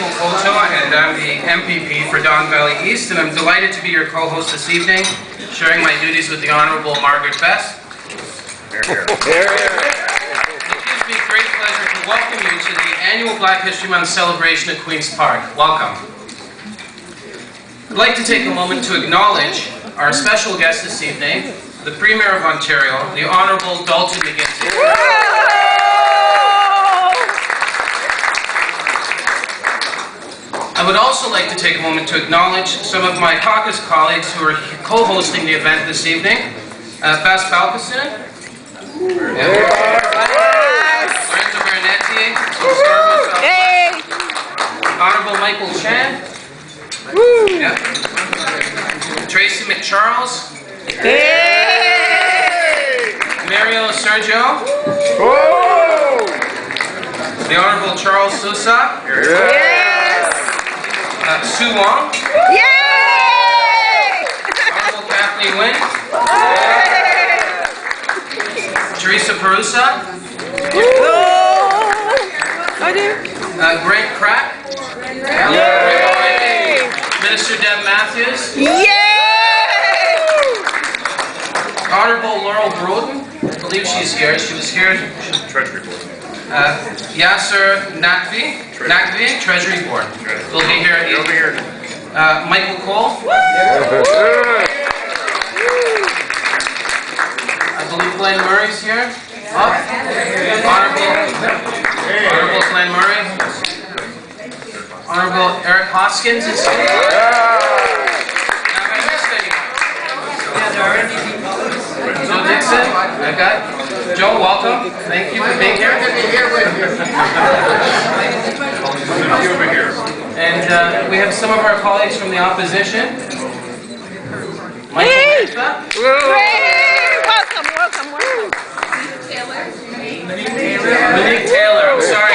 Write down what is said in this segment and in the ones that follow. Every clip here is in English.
Michael Coteau, and I'm the MPP for Don Valley East, and I'm delighted to be your co-host this evening, sharing my duties with the Honourable Margarett. It gives me great pleasure to welcome you to the annual Black History Month celebration at Queen's Park. Welcome. I'd like to take a moment to acknowledge our special guest this evening, the Premier of Ontario, the Honourable Dalton McGuinty. I would also like to take a moment to acknowledge some of my caucus colleagues who are co-hosting the event this evening. Bas Falkeson, Honourable Michael Chan, Tracy McCharles, Mario Sergio, the Honourable Charles Sousa, Sue Wong, Honourable Kathleen Wynn, Teresa Perusa, Greg Crack, Minister Deb Matthews, Honourable Laurel Broden, I believe she's here. She was here. Treasury Board. Yasser Nakvi, Treasury Board. Will be here. He'll be here. Michael Cole. I believe Glenn Murray's here. Honourable Glenn Murray. Honourable Eric Hoskins is here. Have I missed anyone? Joe Dixon. I got Joe. Welcome. Thank you for being here. Over here. And we have some of our colleagues from the opposition. Michael Welcome. Monique Taylor. I'm sorry.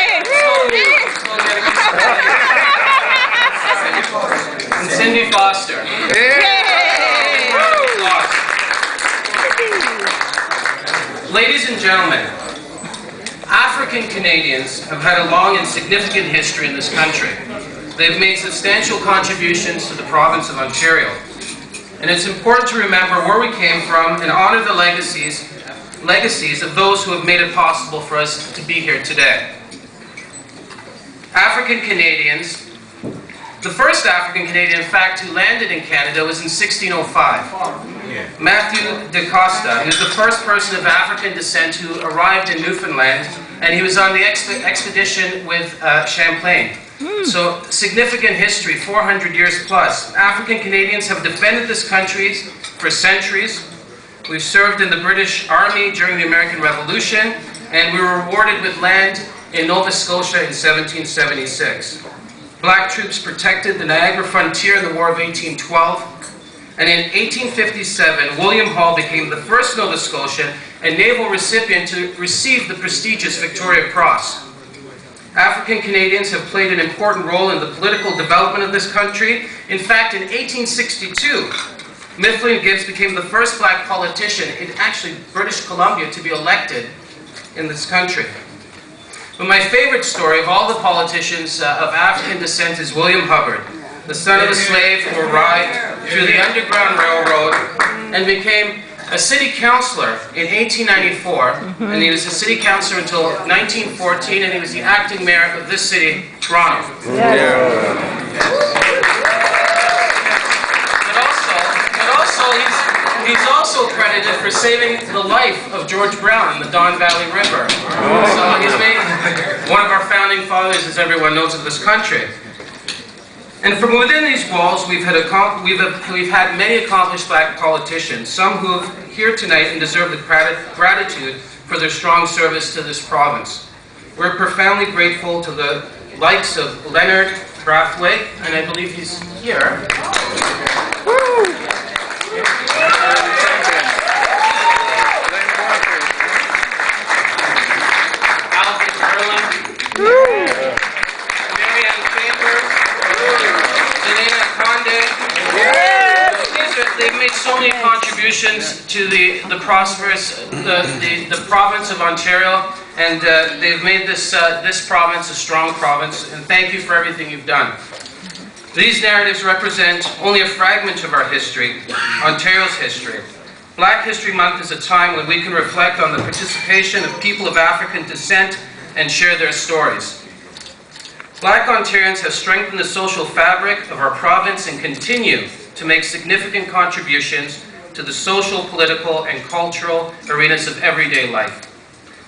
And Cindy Foster. Ladies and gentlemen, African Canadians have had a long and significant history in this country. They've made substantial contributions to the province of Ontario. And it's important to remember where we came from and honor the legacies of those who have made it possible for us to be here today. African Canadians, the first African Canadian, in fact, who landed in Canada was in 1605. Matthew de Costa. He was the first person of African descent who arrived in Newfoundland, and he was on the expedition with Champlain. So, significant history, 400 years plus. African Canadians have defended this country for centuries. We've served in the British Army during the American Revolution, and we were rewarded with land in Nova Scotia in 1776. Black troops protected the Niagara frontier in the War of 1812. And in 1857, William Hall became the first Nova Scotian and naval recipient to receive the prestigious Victoria Cross. African Canadians have played an important role in the political development of this country. In fact, in 1862, Mifflin Gibbs became the first black politician in actually British Columbia to be elected in this country. But my favorite story of all the politicians of African descent is William Hubbard, the son of a slave who arrived through the Underground Railroad and became a city councillor in 1894, and he was a city councillor until 1914, and he was the acting mayor of this city, Toronto. He's also credited for saving the life of George Brown in the Don Valley River. So he's made one of our founding fathers, as everyone knows, of this country. And from within these walls, we've had many accomplished black politicians, some who are here tonight and deserve the gratitude for their strong service to this province. We're profoundly grateful to the likes of Leonard Brathwaite, and I believe he's here. They've made so many contributions to the prosperous, the province of Ontario, and they've made this province a strong province, and thank you for everything you've done. These narratives represent only a fragment of our history, Ontario's history. Black History Month is a time when we can reflect on the participation of people of African descent and share their stories. Black Ontarians have strengthened the social fabric of our province and continue to make significant contributions to the social, political, and cultural arenas of everyday life.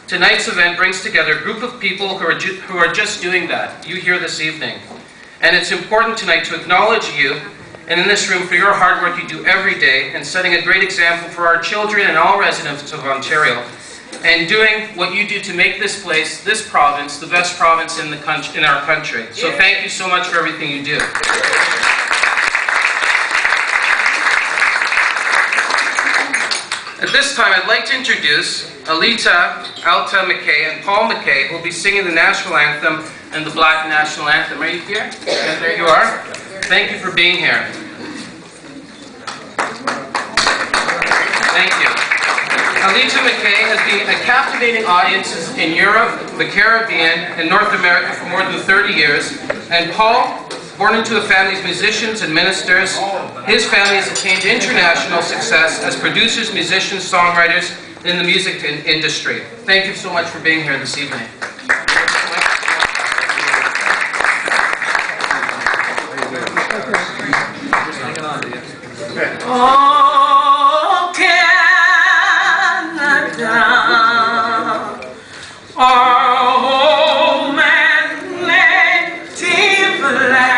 Tonight's event brings together a group of people who are just doing that, you here this evening. And it's important tonight to acknowledge you, and in this room for your hard work you do every day, and setting a great example for our children and all residents of Ontario, and doing what you do to make this place, this province, the best province in our country. So thank you so much for everything you do. At this time, I'd like to introduce Alita McKay and Paul McKay, who will be singing the national anthem and the Black national anthem. Are you here? Yeah, there you are. Thank you for being here. Thank you. Alita McKay has been a captivating audiences in Europe, the Caribbean, and North America for more than 30 years. And Paul, born into a family of musicians and ministers, his family has attained international success as producers, musicians, songwriters in the music industry. Thank you so much for being here this evening. Oh, Canada, our home and native land,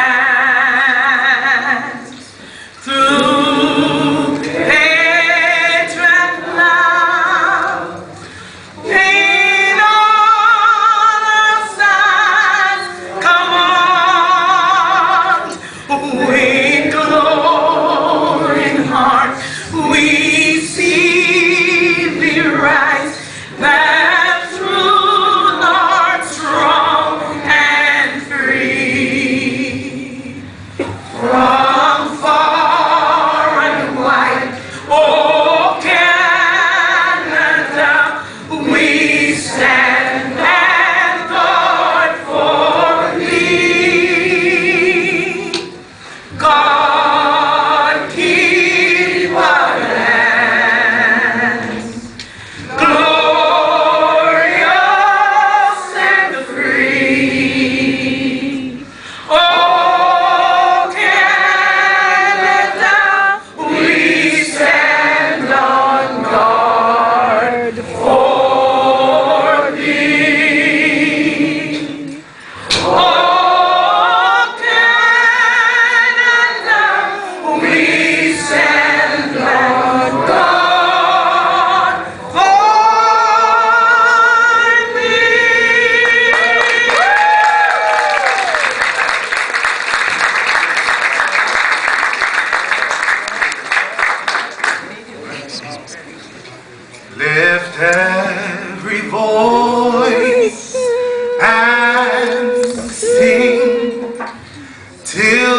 through hate and love, pain on our sides, come on, we glory heart, we see thee rise, that truth art strong and free. From far and wide, oh Canada, we stand and guard for thee. God keep our lands glorious and free. Oh Canada, we stand on guard for thee. Oh Canada, we stand on guard for Lift every voice and sing till